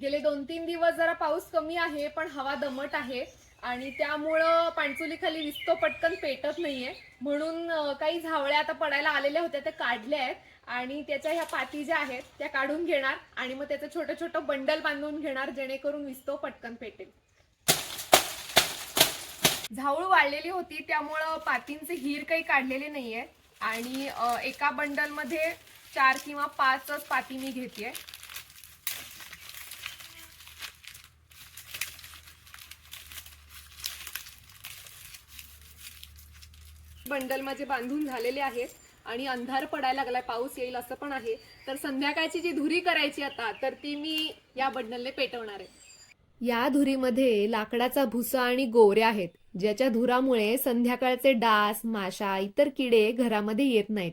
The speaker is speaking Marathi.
गेले 2-3 दिवस जरा पाऊस कमी आहे, पण हवा दमट आहे आणि त्यामुळं पाणचुलीखाली विस्तो पटकन पेटत नाहीये. म्हणून काही झावळ्या आता पडायला आलेल्या होत्या त्या काढल्या आहेत आणि त्याच्या ह्या पाती ज्या आहेत त्या काढून घेणार आणि मग त्याचं छोटं छोटं बंडल बांधून घेणार, जेणेकरून विस्तो पटकन पेटेल. झाऊळ वाळलेली होती त्यामुळं पातींचे हीर काही काढलेले नाहीये आणि एका बंडल मध्ये 4 किंवा 5च पाती मी घेतेय. बंडल माझे बांधून झालेले आहेत आणि अंधार पडायला लागलाय, पाऊस येईल असं पण आहे. तर संध्याकाळची जी धुरी करायची आता तर ती मी या बंडलने पेटवणार आहे. या धुरीमध्ये लाकडाचा भुसा आणि गोवऱ्या आहेत, ज्याच्या धुरामुळे संध्याकाळचे डास, माशा, इतर किडे घरामध्ये येत नाहीत.